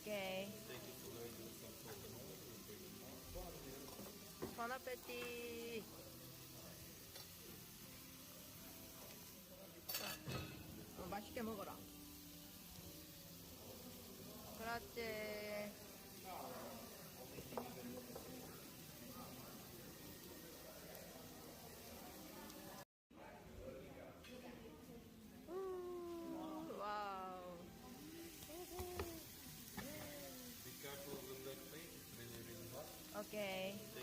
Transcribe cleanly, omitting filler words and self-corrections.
Okay. Take it away with some coconut. You bring it more. Bon appétit. 맛있게 먹어라. 그렇지. 와우. Be careful with that plate. It's really, really hot. 오케이.